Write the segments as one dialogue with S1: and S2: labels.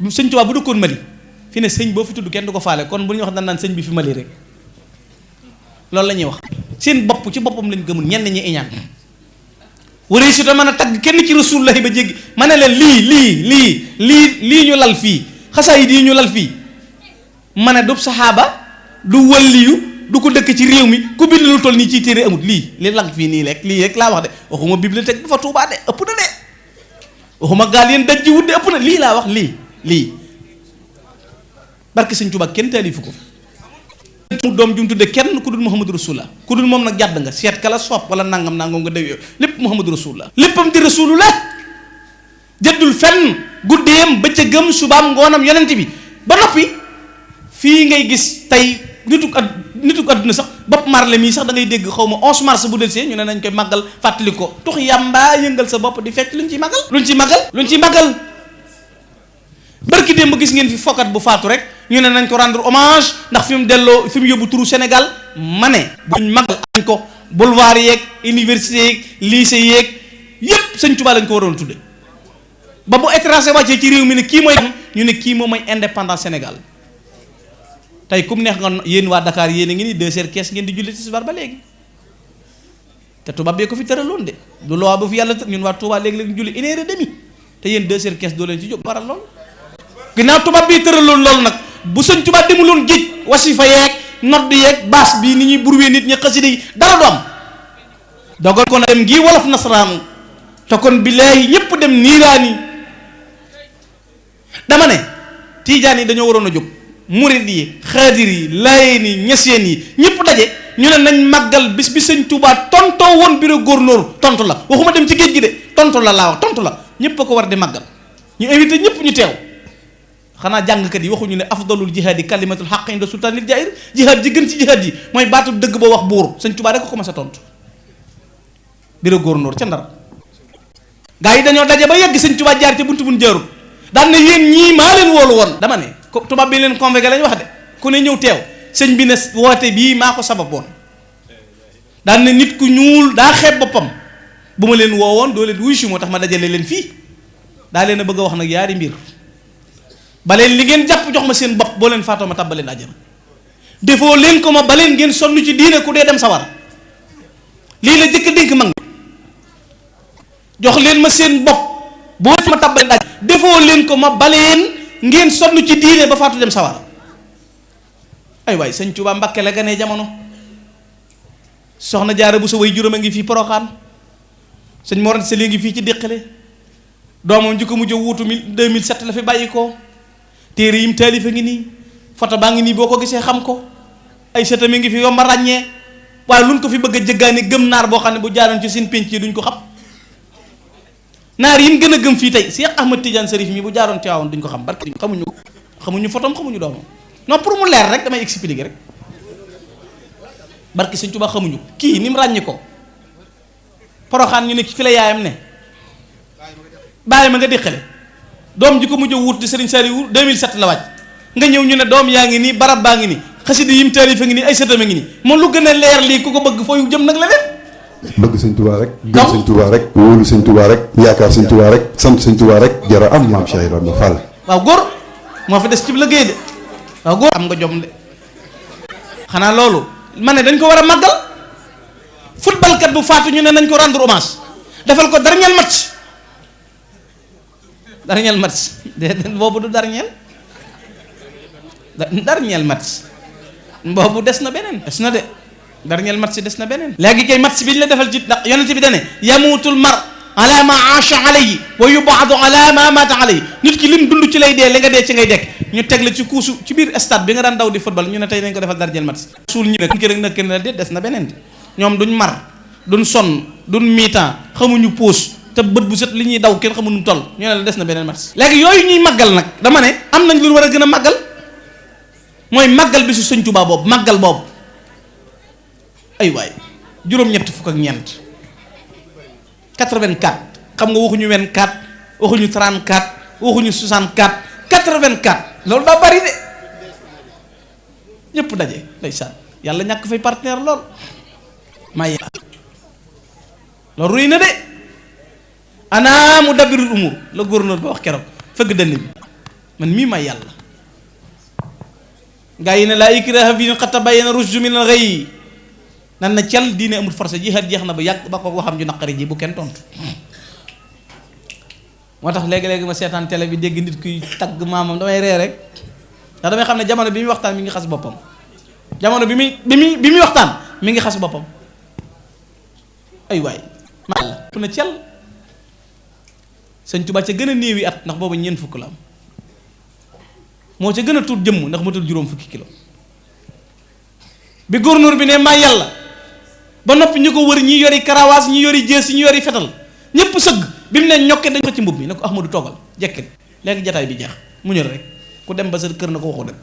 S1: sëñ Tuubaa bu dëkkoon Mali fi ne sëñ boo fi tudd kenn du ko faale kon bu ñuy wax dañ naan sëñ bi fi Mali rek loolu la ñuy wax seen bopp ci boppam lañ gëmul ñenn ñi iñaan waree su ta mën a tagg kenn ci rasulullahi ba jéggi ma ne leen lii ñu lal fii xasaayid yi ñu lal fii ma ne du saxaaba du waliyu du ko dëkk ci réew mi ku bind lu toll nii ciy téere amut li lang fii nii rek lii rek laa wax de waxuma bibliothèque bu fa Tuubaa de ëpp na de waxuma gaal yéen daj ji wut de ëpp na lii laa wax lii barke sëñ Tuubaa kenn taalifu ko mu doom ju mu tudde kenn ku dul Muhammadu Rasulullah ku dul moom nag jàdd nga seet kala soob wala nangam nga déw lépp Muhammadu Rasulullah léppam di Rasulullah jëddul fenn guddeem bëccëgam subaam ngoonam yonent bi ba noppi fii ngay gis tey nituk adduna sax bopp marle mii sax da ngay dégg xaw ma 11 mars bu del see ñu ne nañ koy màggal fàttali ko tux yàmbaa yëngal sa bopp di fekk luñ ciy màggal barki démb gis ngeen fi fokkat bu faatu rek ñu ne nañ ko rendre hommage ndax fi mu yóbbu turu Sénégal ma ne buñ màggal añ ko boulevard yeeg université yeeg lycée yeeg yépp sëñ Tuubaa lañ ko waroon tudde ba bu étranger wàccee ci réew mi ne kii mooy ñu ne kii moom mooy indépendance Sénégal tey kum neex nga yéen waa Dakar yéen a ngi ni 2 heures kees ngeen di julli tisbaar ba léegi te tubaab bee ko fi tëraloon de du loi ba fi yàlla ñun waa Touba léegi-léegi julli 1h30 te yéen 2 heures kees doo leen ci jóg baral lool ginnaaw tubaab bii tëraloon loolu nag bu sëñ Tuubaa demuloon géej wasifa yeeg nodd yeeg baas bii ni ñuy burwee nit ñi xasida yi dara du am dogal kon dem ngi wolof nasaraan te kon billaahi ñëpp dem niiraani dama ne tiijaan yi dañoo waroon a jóg murid yi xaadir yi laayeen yi ñaseen yi ñëpp daje ñu ne nañ màggal bis bi sëñ Tuubaa tontoo woon bureau gouverneur tontu la waxuma dem ci géej gi de tontu la laa wax tontu la ñëpp a ko war di màggal ñu invité ñëpp ñu teew xanaa jàngkat yi waxuñu ne afdalul jihaad yi kalimatul xaq inda sultaanil jaahir jihaad ji gën ci jihaad yi mooy baatu dëgg boo wax buur sëñ Tuubaa rek ko commencé tontu bureau gouverneur ca Ndar gaa yi dañoo daje ba yegg sëñ Tuubaa jaar ci buntu buñ jaarul daan na yéen ñii maa leen woolu woon dama ne ko tubaab bi leen convoqué lañ wax de ku ne ñëw teew sëñ bi ne woote bii maa ko sabab woon daan na nit ku ñuul daa xeeb boppam bu ma leen woo woon doo leen wuy si moo tax ma dajale leen fii daa leen a bëgg a wax nag yaari mbir ba leen li ngeen jàpp jox ma seen bopp boo leen faatoo ma tàbbaleen àjjana defoo leen ko ma ba leen ngeen sonn ci diine ku dee dem sawara lii la jëkk dénk mag jox leen ma seen bopp boo ma tàbbaleen àjjana defoo leen ko ma ba leen ngeen sonn ci diine ba faatu dem sawara ay waay sëñ Tuubaa Mbàkke la ganee jamono soxna Jaara bu sa way juróom a ngi fii Poroxaan sëñ Mor Anta Sali ngi fii ci Déqale doomam ji ko mujj wuutu 2007 la fi bàyyi ko téere yim taalifa ngi nii photo baa ngi nii boo ko gisee xam ko ay sëtam ngi fi yomba ràññee waaye luñ ko fi bëgg a jëggaani gëm naar boo xam ne bu jaaroon ci seen pénc yi duñ ko xam naar yi gën a gëm fii tey Cheikh Ahmad Tidiane Sarif mi bu jaaroon Tiwaawan duñ ko xam barke xamuñu photom xamuñu doomam non pour mu leer rek damay expliquer rek barke Sëñ Tuubaa xamuñu kii ni mu ràññi ko Poroxaan ñu ne fi la yaayam ne bàyyi ma nga Déqale doom ji ko mujj a wut di Serigne Saliou 2007 la wàcc nga ñëw ñu ne doom yaa ngi nii barab baa ngi nii xasida yim taalifa ngi nii ay sëtama ngi nii moom lu gën a leer lii ku ko bëgg fooy jëm nag la leen
S2: bëgg sëñ Tuubaa rek gëm sëñ Tuubaa rek wóolu sëñ Tuubaa rek yaakaar sëñ Tuubaa rek sant sëñ Tuubaa rek jara am maam Cheikh Ibrahima Fall
S1: waaw góor moo fi des ci liggéey de waaw góor am nga jom de xanaa loolu ma ne dañ ko war a màggal football kat bu faatu ñu ne nañ ko rendre hommage defal ko dernier match boobu du dernier match boobu des na beneen des na de dernier match des na beneen léegi kay match bi ñu la defal ci ndax yonent bi dane yamuutul mar ala ma aasha alayhi wa yubaadu ala ma mata alayhi nit ki lim dund ci lay dee li nga dee ci ngay dekk ñu teg la ci kuusu ci biir stade bi nga daan daw di football ñu ne tey nañ ko defal dernier match suul ñu ne ki rek nag kenn la de des na beneen de ñoom duñ mar duñ sonn duñ mi-temps xamuñu pause te bët bu set li ñuy daw kenn xamuñu toll ñu ne la des na beneen match léegi yooyu ñuy màggal nag dama ne am nañ lu war a gën a màggal mooy màggal bi su Sëñ Tuubaa boobu màggal boobu ay waay juróom-ñett fukk ak ñeent 84 xam nga waxuñu 24 waxuñu 34 waxuñu 64 84 loolu daa bari de ñëpp daje ndeysaan yàlla ñàkk fay partenaire lool may loolu ruy na de ana mu dabirul umur la gouverneur ba wax keroog fëgg dënn bi man mii may yàlla. gaa yi ne laa ikraha fi qad tabayyana rushdu minal ghayy nan na cal diine amul forcé jihaad jeex na ba yàgg ba ko waxam ju naqari ji bu kenn tontu. moo tax léegi-léegi ma seetaan télé bi dégg nit kuy tagg maamam damay ree rek ndax damay xam ne jamono bi muy waxtaan mi ngi xas boppam. jamono bi muy waxtaan mi ngi xas boppam. ay waay maa la fu na cal Sëñ Tuubaa ca gën a néewi at ndax boobu ñeent fukk la am moo ca gën a tuut jëmm ndax matul juróom fukki kilo bi gouverneur bi ne maa yàlla ba noppi ñu ko wër ñi yori karawaas ñi yori jës ñi yori fetal ñëpp sëgg bi mu ne ñokke dañ ko ci mbub mi ne ko Ahmadu toogal jekkit léegi jataay bi jeex mu ñëw rek ku dem ba sa kër na ko waxu rek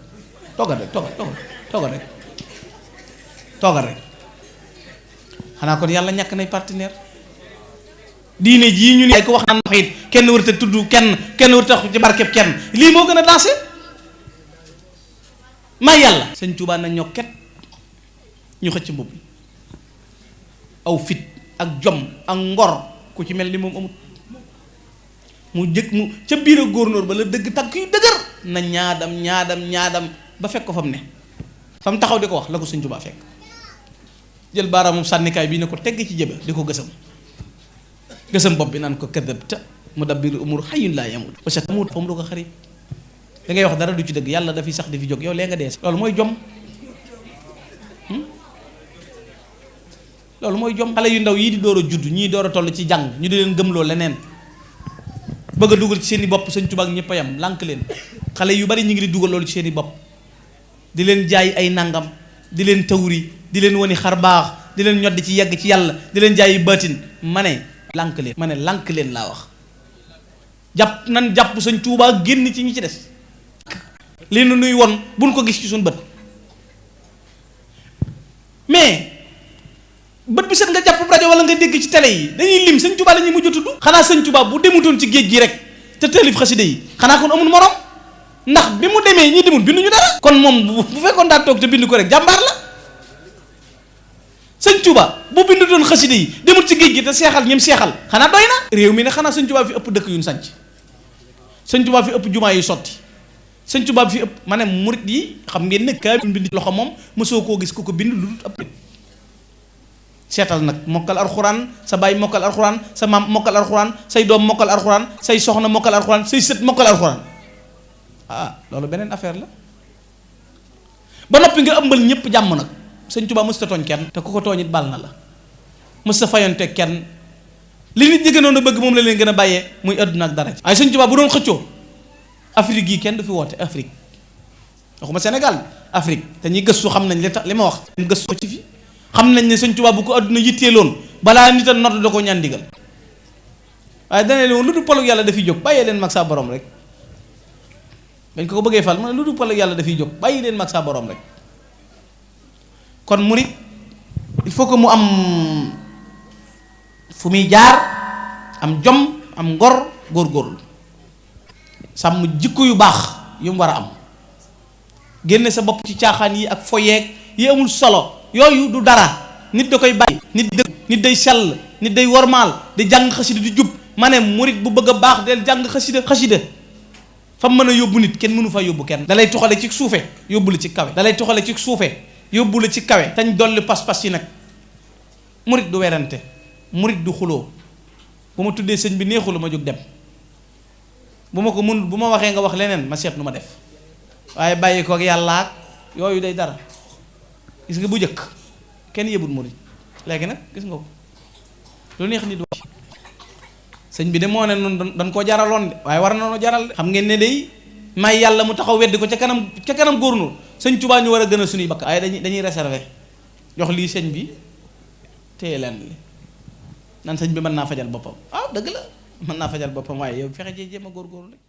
S1: toogal rek toogal rek xanaa kon yàlla ñàkk nay partenaire diine jii ñu ne ay ko wax naan it kenn warut a tudd kenn warut a wax ci barkeb kenn lii moo gën a dansé maa yàlla Sëñ Tuubaa na ñokket ñu xëcc mbubb aw fit ak jom ak ngor ku ci mel ni moom amut mu ca biir a góornóor ba la dëgg tànk yu dëgër na ñaadam ba fekk ko fa mu ne fa mu taxaw di ko wax la ko Sëñ Tuubaa fekk jël baaraamum sànnikaay bii ne ko tegg ci jëbe di ko gësam bopp bi naan ko kadabta mudabbiru umur hayyun laa yamut wa sa tamut fa mu doo ko xarit da ngay wax dara du ci dëgg yàlla dafiy sax di fi jóg yow lee nga dee loolu mooy jom xale yu ndaw yii di door a judd ñii door a toll ci jàng ñu di leen gëmloo leneen bëgg a dugal ci seen i bopp Sëñ Tuubaa ak ñëpp a yam lànk leen xale yu bari ñu ngi di dugal loolu ci seen i bopp di leen jaay ay nangam di leen tawri di leen woni xar baax di leen ñoddi ci yegg ci yàlla di leen jaay baatin ma ne lànk leen laa wax jàpp Sëñ Tuubaa génn ci ñi ci des li nu nuy won buñ ko gis ci suñu bët mais bët bi set nga jàpp rajo wala nga dégg ci télé yi dañuy lim Sëñ Tuubaa la ñuy mujj tudd xanaa Sëñ Tuubaa bu demutoon ci géej gi rek te taalif xasida yi xanaa kon amul morom ndax bi mu demee ñi demul binduñu dara kon moom bu fekkoon daa toog te bind ko rek jàmbaar la Sëñ Tuubaa bu bindutoon xasida yi demul ci géej gi te seexal ñim seexal xanaa doy na réew mi ne xanaa Sëñ Tuubaa fi ëpp dëkk yuñ sanc Sëñ Tuubaa fi ëpp jumaa yu sotti Sëñ Tuubaa fi ëpp ma ne murit yi xam ngeen ne kaa bind loxo moom mosoo koo gis ku ko bind lu dul ëpp seetal nag mokkal alxuraan sa baay mokkal alxuraan sa maam mokkal alxuraan say doom mokkal alxuraan say soxna mokkal alxuraan say sët mokkal alxuraan loolu beneen affaire la ba noppi nga ëmbal ñëpp jàmm nag Sëñ Tuubaa mosut a tooñ kenn te ku ko tooñ it bal na la mosut a fayonte kenn li nit ñi gënoon a bëgg moom la leen gën a bàyyee muy àdduna ak dara ay Sëñ Tuubaa bu doon xëccoo Afrique yi kenn du fi woote Afrique waxuma Sénégal Afrique te ñi gëstu xam nañ li ma wax gëstu ko ci fi xam nañ ne Sëñ Tuubaa bu ko àdduna yitteeloon balaa nit a nodd da ko ñaan ndigal waaye dana leen lu du polug yàlla dafiy jóg bàyyee leen mag saa borom rek bañ ko bëggee fal ma ne lu du polug yàlla dafiy jóg bàyyi leen mag saa borom rek kon murit il faut que mu am fu muy jaar am jom am ngor góorgóorlu sàmm jikko yu baax yu mu war a am génne sa bopp ci caaxaan yi ak foyeeg yi amul solo yooyu du dara nit da koy bàyyi nit day sell nit day wormaal di jàng xasida di jub ma ne murit bu bëgg a baax del jàng xasida fa mën a yóbbu nit kenn mënu fa yóbbu kenn da lay tuxale ci suufe yóbbu la ci kawe yóbbu la ci kawe tañ dolli pas-pas yi nag murit du werante murit du xuloo bu ma tuddee sëñ bi neexul ma jóg dem bu ma ko mun bu ma waxee nga wax leneen ma seet nu ma def waaye bàyyi ko ak yàlla ak yooyu day dara gis nga bu njëkk kenn yëbul murit léegi nag gis nga ko lu neex nit wax sëñ bi de moo ne noonu dañ koo jaraloon de waaye war na noo jaral de xam ngeen ne day may yàlla mu taxaw weddi ko ca kanam góornóor Sëñ Tuubaa ñu war a gën a suñuy bakk waaye dañuy réserver jox lii sëñ bi téye leen li nan sëñ bi mën naa fajal boppam dëgg la mën naa fajal boppam waaye yow fexe jee jéem a góorgóorlu rek